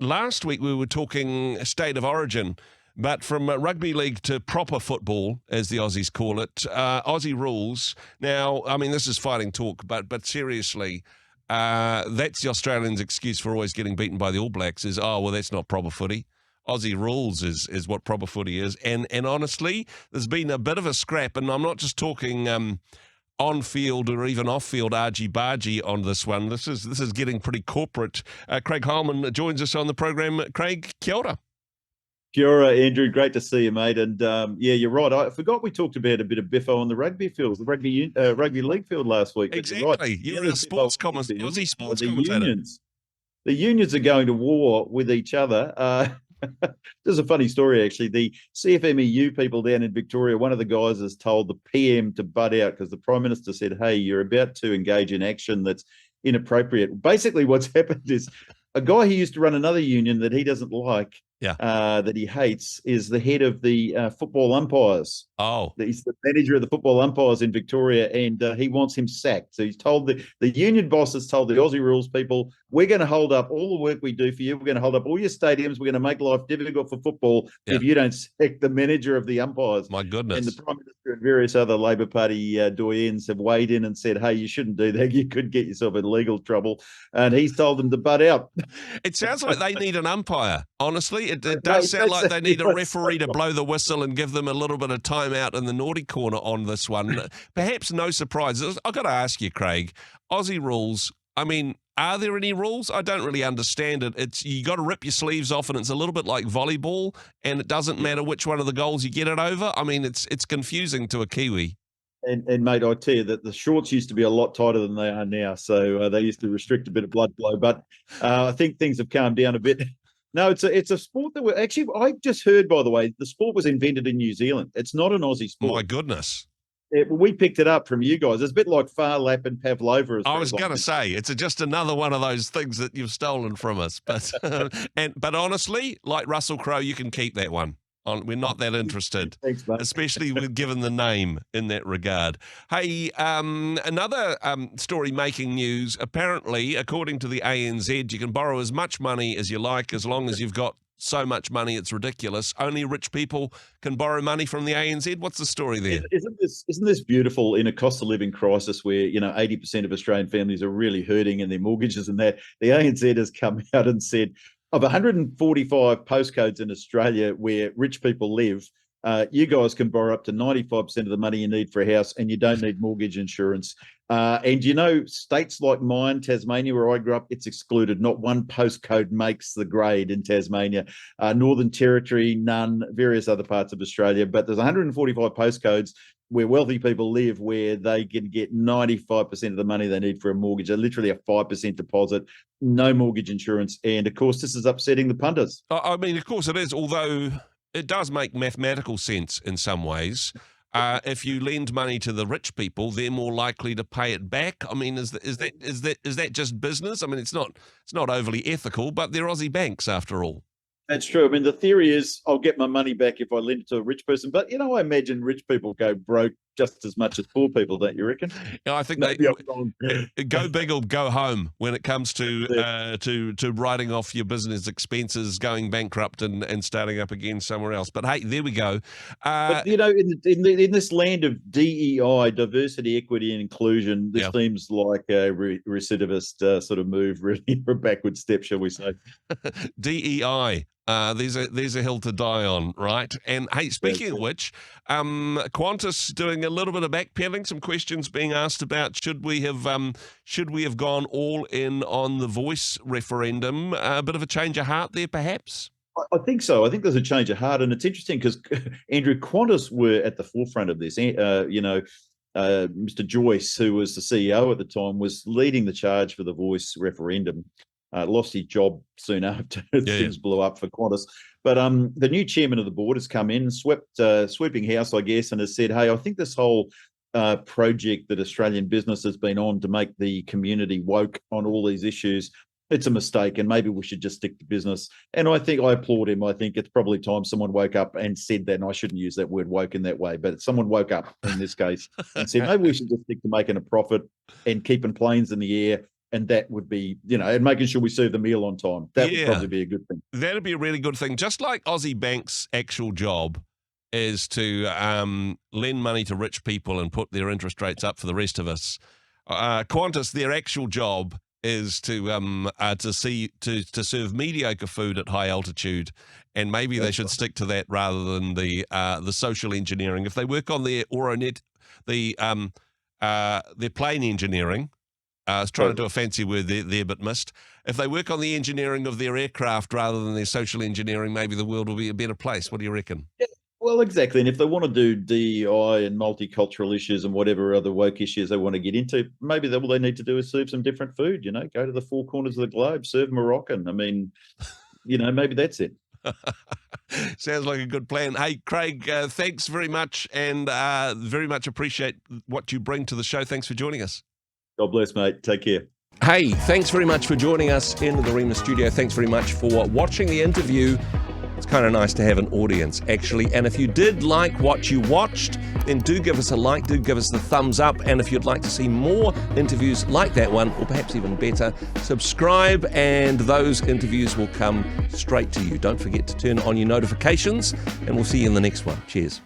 last week we were talking state of origin, but from rugby league to proper football, as the Aussies call it, Aussie rules. Now, I mean, this is fighting talk, but seriously, that's the Australians' excuse for always getting beaten by the All Blacks is, oh, well, that's not proper footy. Aussie rules is what proper footy is. And honestly, there's been a bit of a scrap, and I'm not just talking on-field or even off-field argy-bargy on this one. This is getting pretty corporate. Craig Heilmann joins us on the program. Craig, kia ora. Kia ora, Andrew. Great to see you, mate. And yeah, you're right. I forgot we talked about a bit of biffo on the rugby field, the rugby league field last week. Exactly. Right. You're a sports commentator, Aussie sports commentator. The unions are going to war with each other. There's a funny story, actually. The CFMEU people down in Victoria, one of the guys has told the PM to butt out because the Prime Minister said, hey, you're about to engage in action that's inappropriate. Basically, what's happened is a guy who used to run another union that he doesn't like, that he hates, is the head of the football umpires. Oh. He's the manager of the football umpires in Victoria, and he wants him sacked. So he's told the union boss has told the Aussie rules people, we're going to hold up all the work we do for you. We're going to hold up all your stadiums. We're going to make life difficult for football if you don't sack the manager of the umpires. My goodness. And the Prime Minister and various other Labor Party doyens have weighed in and said, hey, you shouldn't do that. You could get yourself in legal trouble. And he's told them to butt out. It sounds like they need an umpire. Honestly, it does sound like they need a referee to blow the whistle and give them a little bit of time out in the naughty corner on this one. Perhaps no surprises. I've got to ask you, Craig, Aussie rules, I mean, are there any rules? I don't really understand it. It's you got to rip your sleeves off, and it's a little bit like volleyball, and it doesn't matter which one of the goals you get it over. I mean, it's confusing to a Kiwi. And mate, I tell you that the shorts used to be a lot tighter than they are now, so they used to restrict a bit of blood flow. But I think things have calmed down a bit. No, it's a sport that I just heard, by the way, the sport was invented in New Zealand. It's not an Aussie sport. My goodness. We picked it up from you guys. It's a bit like Far Lap and Pavlova. I was going to say, it's just another one of those things that you've stolen from us. But but honestly, like Russell Crowe, you can keep that one. We're not that interested. Thanks, mate. Especially given the name in that regard. Hey, another story making news. Apparently, according to the ANZ, you can borrow as much money as you like as long as you've got so much money it's ridiculous. Only rich people can borrow money from the ANZ. What's the story there? Isn't this beautiful in a cost of living crisis where 80% of Australian families are really hurting in their mortgages and that? The ANZ has come out and said, of 145 postcodes in Australia where rich people live, you guys can borrow up to 95% of the money you need for a house, and you don't need mortgage insurance. And states like mine, Tasmania, where I grew up, it's excluded. Not one postcode makes the grade in Tasmania. Northern Territory, none. Various other parts of Australia. But there's 145 postcodes where wealthy people live where they can get 95% of the money they need for a mortgage. They're literally a 5% deposit, no mortgage insurance. And, of course, this is upsetting the punters. I mean, of course it is, although it does make mathematical sense in some ways. If you lend money to the rich people, they're more likely to pay it back. I mean, is that just business? I mean, it's not overly ethical, but they're Aussie banks after all. That's true. I mean, the theory is I'll get my money back if I lend it to a rich person. But, I imagine rich people go broke just as much as poor people, don't you reckon? Yeah, I think they go big or go home when it comes to writing off your business expenses, going bankrupt and starting up again somewhere else. But, hey, there we go. But, in this land of DEI, diversity, equity and inclusion, this seems like a recidivist sort of move, really, for a backward step, shall we say. DEI. There's a hill to die on, right? And hey, speaking of which, Qantas doing a little bit of backpedaling. Some questions being asked about should we have gone all in on the voice referendum? A bit of a change of heart there, perhaps. I think so. I think there's a change of heart, and it's interesting because Andrew, Qantas were at the forefront of this. Mr. Joyce, who was the CEO at the time, was leading the charge for the voice referendum. Lost his job soon after things blew up for Qantas. But the new chairman of the board has come in, sweeping house, I guess, and has said, hey, I think this whole project that Australian business has been on to make the community woke on all these issues, it's a mistake, and maybe we should just stick to business. And I applaud him. I think it's probably time someone woke up and said that, and I shouldn't use that word woke in that way, but someone woke up in this case and said, maybe we should just stick to making a profit and keeping planes in the air And that would be, and making sure we serve the meal on time. That would Yeah. probably be a good thing. That'd be a really good thing. Just like Aussie Bank's actual job is to lend money to rich people and put their interest rates up for the rest of us. Qantas, their actual job is to serve mediocre food at high altitude, and maybe they should stick to that rather than the social engineering. If they work on their plane engineering, I was trying to do a fancy word there, but missed. If they work on the engineering of their aircraft rather than their social engineering, maybe the world will be a better place. What do you reckon? Yeah, well, exactly. And if they want to do DEI and multicultural issues and whatever other woke issues they want to get into, maybe all they need to do is serve some different food, go to the four corners of the globe, serve Moroccan. I mean, maybe that's it. Sounds like a good plan. Hey, Craig, thanks very much, and very much appreciate what you bring to the show. Thanks for joining us. God bless, mate. Take care. Hey, thanks very much for joining us in the Rhema studio. Thanks very much for watching the interview. It's kind of nice to have an audience, actually. And if you did like what you watched, then do give us a like, do give us the thumbs up. And if you'd like to see more interviews like that one, or perhaps even better, subscribe and those interviews will come straight to you. Don't forget to turn on your notifications, and we'll see you in the next one. Cheers.